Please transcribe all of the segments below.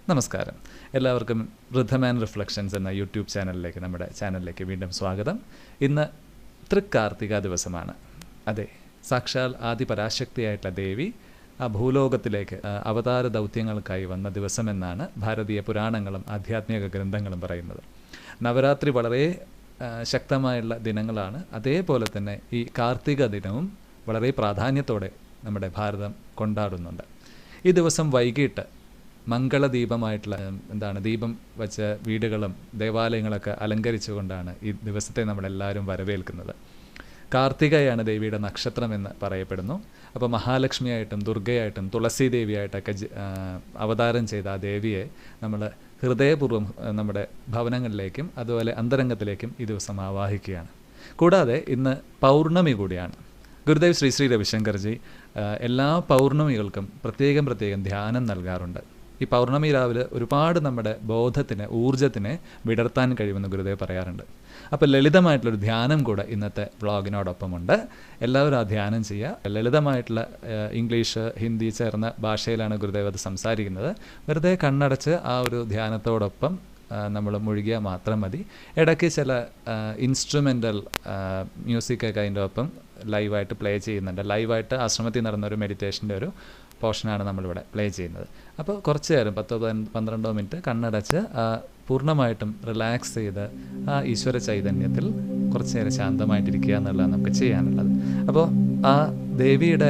നമസ്കാരം. എല്ലാവർക്കും rhythm and reflections എന്ന യൂട്യൂബ് ചാനലിലേക്ക്, നമ്മുടെ ചാനലിലേക്ക് വീണ്ടും സ്വാഗതം. ഇന്ന് തൃക്കാർത്തിക ദിവസമാണ്. അതെ, സാക്ഷാൽ ആദിപരാശക്തിയായിട്ടുള്ള ദേവി ആ ഭൂലോകത്തിലേക്ക് അവതാര ദൗത്യങ്ങൾക്കായി വന്ന ദിവസമെന്നാണ് ഭാരതീയ പുരാണങ്ങളും ആധ്യാത്മിക ഗ്രന്ഥങ്ങളും പറയുന്നത്. നവരാത്രി വളരെ ശക്തമായുള്ള ദിനങ്ങളാണ്. അതേപോലെ തന്നെ ഈ കാർത്തിക ദിനവും വളരെ പ്രാധാന്യത്തോടെ നമ്മുടെ ഭാരതം കൊണ്ടാടുന്നുണ്ട്. ഈ ദിവസം വൈകിട്ട് മംഗളദീപമായിട്ടുള്ള ദീപം വച്ച വീടുകളും ദേവാലയങ്ങളൊക്കെ അലങ്കരിച്ചുകൊണ്ടാണ് ഈ ദിവസത്തെ നമ്മളെല്ലാവരും വരവേൽക്കുന്നത്. കാർത്തികയാണ് ദേവിയുടെ നക്ഷത്രം എന്ന് പറയപ്പെടുന്നു. അപ്പോൾ മഹാലക്ഷ്മിയായിട്ടും ദുർഗയായിട്ടും തുളസി ദേവിയായിട്ടൊക്കെ അവതാരം ചെയ്ത ആ ദേവിയെ നമ്മൾ ഹൃദയപൂർവ്വം നമ്മുടെ ഭവനങ്ങളിലേക്കും അതുപോലെ അന്തരംഗത്തിലേക്കും ഈ ദിവസം ആവാഹിക്കുകയാണ്. കൂടാതെ ഇന്ന് പൗർണമി കൂടിയാണ്. ഗുരുദേവ് ശ്രീ ശ്രീ രവിശങ്കർജി എല്ലാ പൗർണമികൾക്കും പ്രത്യേകം ധ്യാനം നൽകാറുണ്ട്. ഈ പൗർണമി രാവിലെ ഒരുപാട് നമ്മുടെ ബോധത്തിന്, ഊർജ്ജത്തിനെ വിടർത്താൻ കഴിയുമെന്ന് ഗുരുദേവ് പറയാറുണ്ട്. അപ്പോൾ ലളിതമായിട്ടുള്ളൊരു ധ്യാനം കൂടെ ഇന്നത്തെ വ്ളോഗിനോടൊപ്പമുണ്ട്. എല്ലാവരും ആ ധ്യാനം ചെയ്യുക. ലളിതമായിട്ടുള്ള ഇംഗ്ലീഷ്, ഹിന്ദി ചേർന്ന ഭാഷയിലാണ് ഗുരുദേവ് അത് സംസാരിക്കുന്നത്. വെറുതെ കണ്ണടച്ച് ആ ഒരു ധ്യാനത്തോടൊപ്പം നമ്മൾ മുഴുകിയാൽ മാത്രം മതി. ഇടയ്ക്ക് ചില ഇൻസ്ട്രുമെൻ്റൽ മ്യൂസിക്കൊക്കെ അതിൻ്റെ ഒപ്പം ലൈവായിട്ട് പ്ലേ ചെയ്യുന്നുണ്ട്. ലൈവായിട്ട് ആശ്രമത്തിൽ നടന്ന ഒരു മെഡിറ്റേഷൻ്റെ ഒരു പോർഷനാണ് നമ്മളിവിടെ പ്ലേ ചെയ്യുന്നത്. അപ്പോൾ കുറച്ച് നേരം 10-12 മിനിറ്റ് കണ്ണടച്ച് പൂർണ്ണമായിട്ടും റിലാക്സ് ചെയ്ത് ആ ഈശ്വര ചൈതന്യത്തിൽ കുറച്ച് നേരം ശാന്തമായിട്ടിരിക്കുക എന്നുള്ളതാണ് നമുക്ക് ചെയ്യാനുള്ളത്. അപ്പോൾ ആ ദേവിയുടെ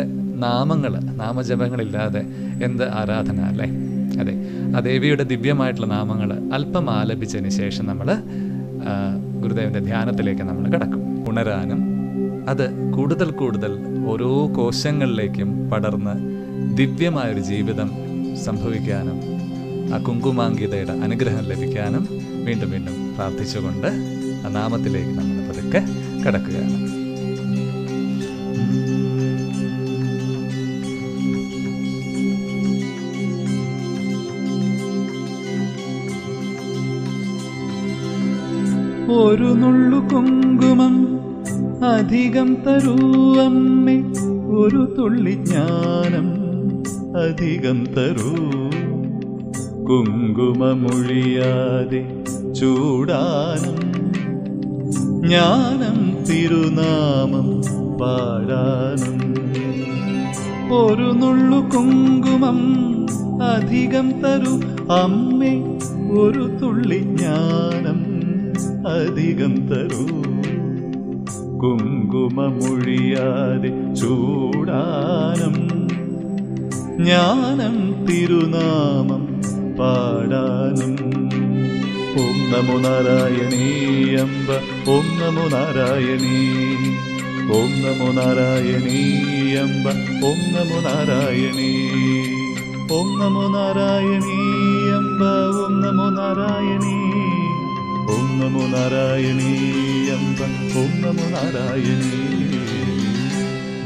നാമജപങ്ങളില്ലാതെ എന്ത് ആരാധന അല്ലേ? അതെ, ആ ദേവിയുടെ ദിവ്യമായിട്ടുള്ള നാമങ്ങൾ അല്പം ആലപിച്ചതിന് ശേഷം നമ്മൾ ഗുരുദേവൻ്റെ ധ്യാനത്തിലേക്ക് നമ്മൾ കിടക്കും. ഉണരാനും അത് കൂടുതൽ ഓരോ കോശങ്ങളിലേക്കും പടർന്ന് ദിവ്യമായൊരു ജീവിതം സംഭവിക്കാനും ആ കുങ്കുമാങ്കിതയുടെ അനുഗ്രഹം ലഭിക്കാനും വീണ്ടും പ്രാർത്ഥിച്ചുകൊണ്ട് ആ നാമത്തിലേക്ക് നമ്മൾ പതുക്കെ കടക്കുകയാണ്. ഒരു നുള്ളു കുങ്കുമം അധികം തരൂ അമ്മേ, ഒരു തുള്ളി ജ്ഞാനം അധികം തരൂ. കുങ്കുമമൊഴിയാതെ ചൂടാനും ജ്ഞാനം തിരുനാമം പാടാനും. ഒരു നുള്ളു കുങ്കുമം അധികം തരൂ അമ്മേ, ഒരു തുള്ളി ജ്ഞാനം അധികം തരൂ. കുങ്കുമമൊഴിയാതെ ചൂടാനും ജ്ഞാനം തിരുനാമം പാടാനും. ഓം നമോ നാരായണീ അംബ, ഓം നമോ നാരായണീ, ഓം നമോ നാരായണീ അംബ, ഓം നമോ നാരായണീ, ഓം നമോ നാരായണീ അംബ, ഓം നമോ നാരായണീ, ഓം നമോ നാരായണീ അംബ, ഓം നമോ നാരായണീ.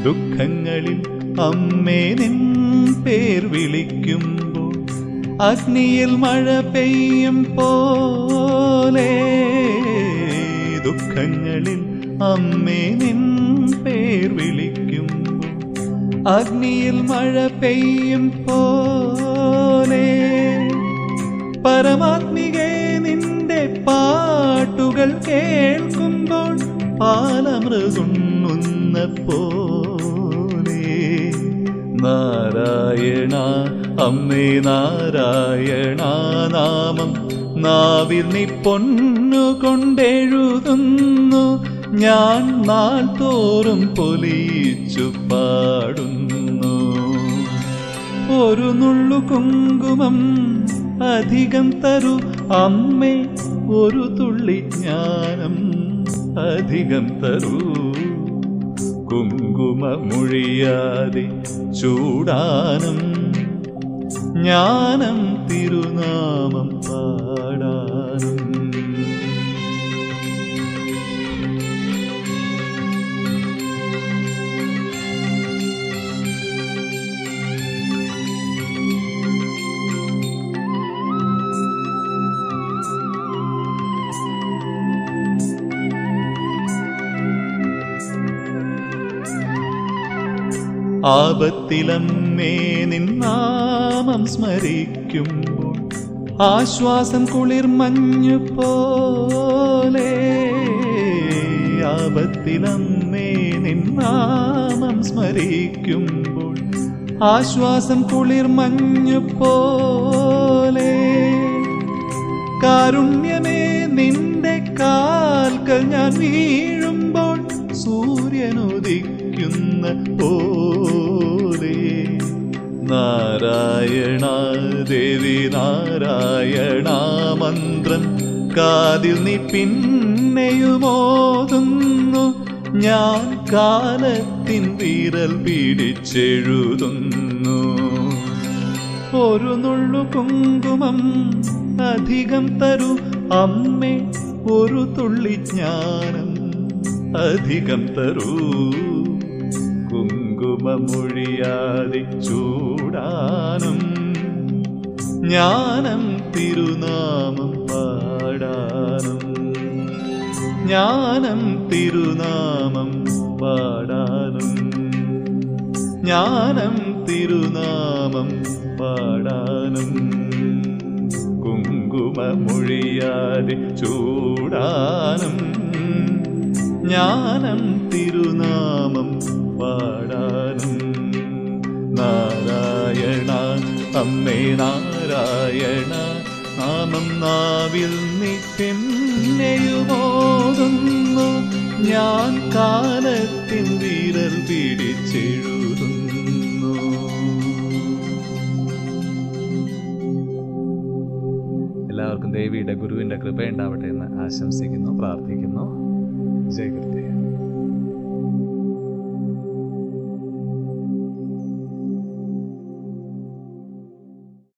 ദുഃഖങ്ങളിൽ അമ്മേ നിൻ പേർ വിളിക്കുമ്പോൾ അഗ്നിയിൽ മഴ പെയ്യും പോലെ. ദുഃഖങ്ങളിൽ അമ്മേ നിൻ പേർ വിളിക്കുമ്പോൾ അഗ്നിയിൽ മഴ പെയ്യും പോലെ. പരമാത്മികേ നിന്റെ പാട്ടുകൾ കേൾക്കുമ്പോൾ പാലമൃതുണ്ണുന്ന പോലെ. നാരായണ അമ്മേ നാരായണ നാമം നാവിൽ നീ പൊന്നുകൊണ്ടെഴുതുന്നു. ഞാൻ നാൾ തോറും പൊലിയിച്ചു പാടുന്നു. ഒരു നുള്ളു കുങ്കുമം അധികം തരൂ അമ്മേ, ഒരു തുള്ളി ജ്ഞാനം അധികം തരൂ. കുങ്കുമമൊഴിയാതെ ചൂടാനും ജ്ഞാനം തിരുനാമം പാടാനും. ആപത്തിലമ്മേ നിൻ നാമം സ്മരിക്കുമ്പോൾ ആശ്വാസം കുളിർമഞ്ഞു പോലെ. ആപത്തിലമ്മേ നിൻ നാമം സ്മരിക്കുമ്പോൾ ആശ്വാസം കുളിർമഞ്ഞു പോലെ. കാരുണ്യമേ നിന്റെ കാൽക്കൽ ഞാൻ വീഴുമ്പോൾ സൂര്യനുദിക്കുന്ന പോലെ. നാരായണ ദേവി നാരായണ മന്ത്രം കാതിൽ നീ പിന്നെയുമോതുന്നു. ഞാൻ കാലത്തിൻ വിരൽ പിടിച്ചെഴുതുന്നു. ഒരു നുള്ളു കുങ്കുമം അധികം തരൂ അമ്മേ, ഒരു തുള്ളി ജ്ഞാനം അധികം തരൂ. കുങ്കുമമൊഴിയാതെ ചൂടാനും ജ്ഞാനം തിരുനാമം പാടാനും. ജ്ഞാനം തിരുനാമം പാടാനും. ജ്ഞാനം തിരുനാമം പാടാനും. കുങ്കുമമൊഴിയാതെ ചൂടാനും ജ്ഞാനം തിരുനാമം പാടാനും. നാരായണ അമ്മേ നാരായണ നാമം നാവിൽ നീ പിന്നെയുമോതുന്നു. ഞാൻ കാലത്തിൻ വിരൽ പിടിച്ചെഴുതുന്നു. എല്ലാവർക്കും ദേവിയുടെ ഗുരുവിൻ്റെ കൃപയുണ്ടാവട്ടെ എന്ന് ആശംസിക്കുന്നു, പ്രാർത്ഥിക്കുന്നു. ജയ് ഗുരുദേവ്.